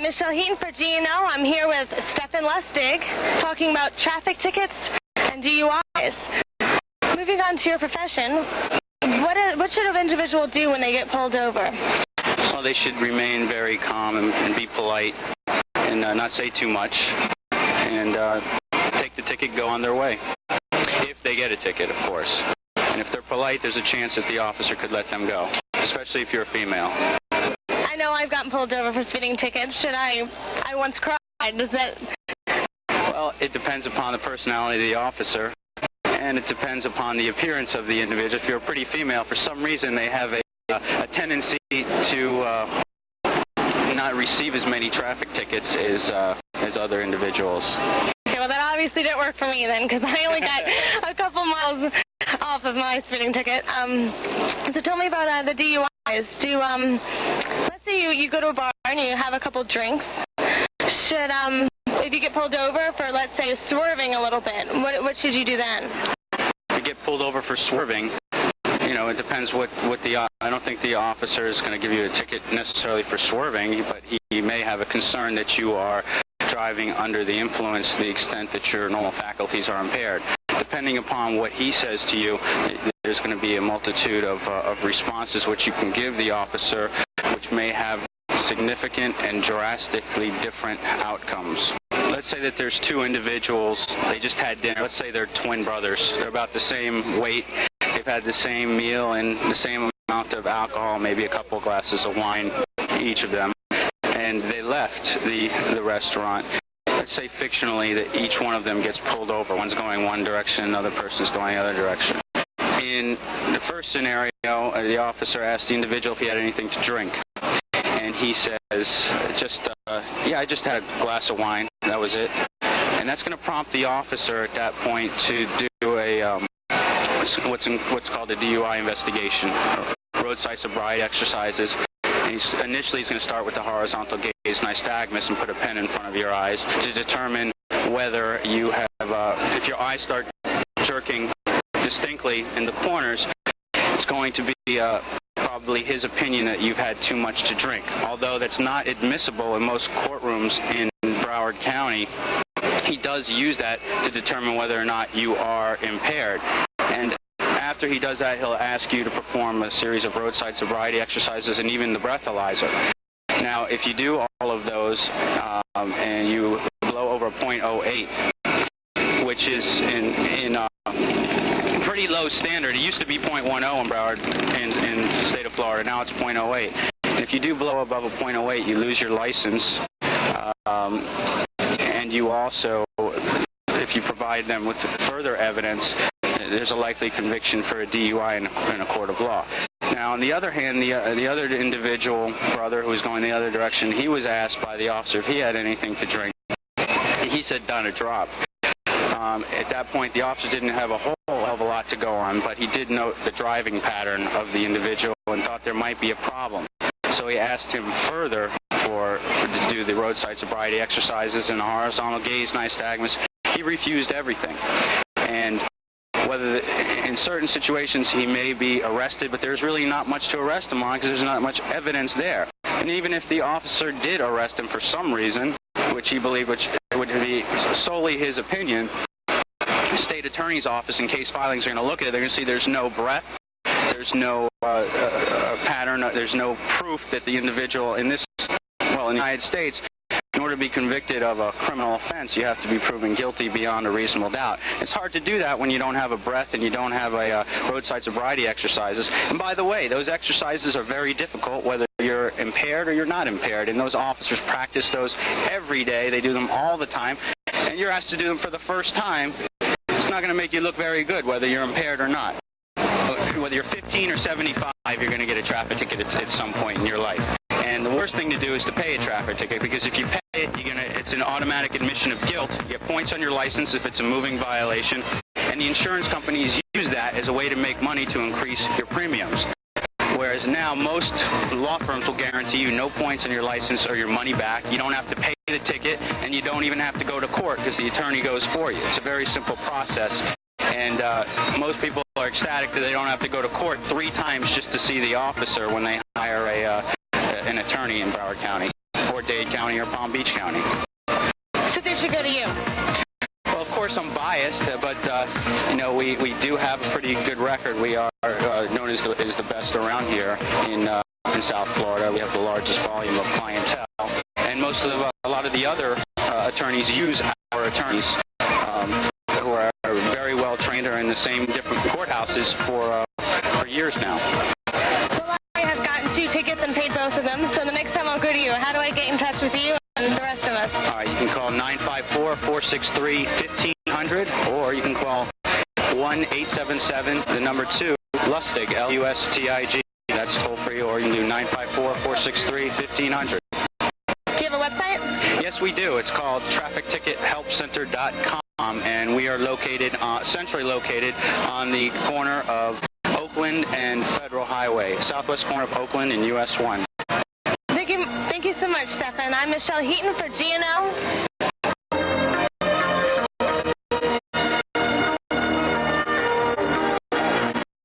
I'm Michelle Heaton for GNO. I'm here with Stefan Lustig talking about traffic tickets and DUIs. Moving on to your profession, what should an individual do when they get pulled over? Well, they should remain very calm and be polite and not say too much and take the ticket, go on their way. If they get a ticket, of course. And if they're polite, there's a chance that the officer could let them go, especially if you're a female. I know I've gotten pulled over for speeding tickets. Should I once cried. Does that... Well, it depends upon the personality of the officer, and it depends upon the appearance of the individual. If you're a pretty female, for some reason they have a tendency to not receive as many traffic tickets as other individuals. Okay, well that obviously didn't work for me then, because I only got a couple miles off of my speeding ticket. So tell me about the DUIs. Let's say you go to a bar and you have a couple drinks. Should if you get pulled over for, let's say, swerving a little bit, what should you do then? If you get pulled over for swerving, you know, it depends what the... I don't think the officer is going to give you a ticket necessarily for swerving, but he may have a concern that you are driving under the influence to the extent that your normal faculties are impaired. Depending upon what he says to you, there's going to be a multitude of responses which you can give the officer, which may have significant and drastically different outcomes. Let's say that there's two individuals, they just had dinner. Let's say they're twin brothers. They're about the same weight. They've had the same meal and the same amount of alcohol, maybe a couple glasses of wine, each of them. And they left the restaurant. Let's say fictionally that each one of them gets pulled over. One's going one direction, another person's going the other direction. In the first scenario, the officer asked the individual if he had anything to drink. And he says, yeah, I just had a glass of wine. That was it. And that's going to prompt the officer at that point to do a what's called a DUI investigation, roadside sobriety exercises. Initially, he's going to start with the horizontal gaze nystagmus and put a pen in front of your eyes to determine whether you have, if your eyes start jerking distinctly in the corners, it's going to be probably his opinion that you've had too much to drink. Although that's not admissible in most courtrooms in Broward County, he does use that to determine whether or not you are impaired. And after he does that, he'll ask you to perform a series of roadside sobriety exercises and even the breathalyzer. Now, if you do all of those and you blow over 0.08, which is in pretty low standard. It used to be 0.10 in Broward in the state of Florida. Now it's 0.08. And if you do blow above a 0.08, you lose your license. And you also, if you provide them with further evidence, there's a likely conviction for a DUI in a court of law. Now, on the other hand, the other individual brother who was going the other direction, he was asked by the officer if he had anything to drink. He said, "Done a drop." At that point, the officer didn't have a whole hell of a lot to go on, but he did note the driving pattern of the individual and thought there might be a problem. So he asked him further to do the roadside sobriety exercises and the horizontal gaze nystagmus. He refused everything. And in certain situations he may be arrested, but there's really not much to arrest him on because there's not much evidence there. And even if the officer did arrest him for some reason, which he believed which would be solely his opinion, the state attorney's office and case filings are going to look at it. They're going to see there's no breath, there's no pattern, there's no proof that the individual in the United States, in order to be convicted of a criminal offense, you have to be proven guilty beyond a reasonable doubt. It's hard to do that when you don't have a breath and you don't have a roadside sobriety exercises. And by the way, those exercises are very difficult, whether you're impaired or you're not impaired. And those officers practice those every day. They do them all the time. And you're asked to do them for the first time. It's not going to make you look very good, whether you're impaired or not. Whether you're 15 or 75, you're going to get a traffic ticket at some point in your life. And the worst thing to do is to pay a traffic ticket, because if you pay it, it's an automatic admission of guilt. You get points on your license if it's a moving violation, and the insurance companies use that as a way to make money to increase your premiums. Whereas now most law firms will guarantee you no points on your license or your money back. You don't have to pay the ticket, and you don't even have to go to court because the attorney goes for you. It's a very simple process. And most people are ecstatic that they don't have to go to court 3 times just to see the officer when they hire an attorney in Broward County, or or Dade County or Palm Beach County. So they should go to you. Well, of course, I'm biased, but you know, we do have a pretty good record. We are known as the best around here in South Florida. We have the largest volume of clientele, and a lot of the other attorneys use our attorneys who are very well trained, are in the same different courthouses for years now. Well, I have gotten 2 tickets and paid both of them, so the next time I'll go to you. How do I get in touch with you and the rest of us? All right, you can call 954-463-1500, or you can call 1-877, the number 2, Lustig, L-U-S-T-I-G. That's toll free, or you can do 954-463-1500. Do you have a website? Yes, we do. It's called traffictickethelpcenter.com, and we are located, centrally located on the corner of Oakland and Federal Highway, southwest corner of Oakland and US 1. Thank you so much, Stefan. I'm Michelle Heaton for GNL.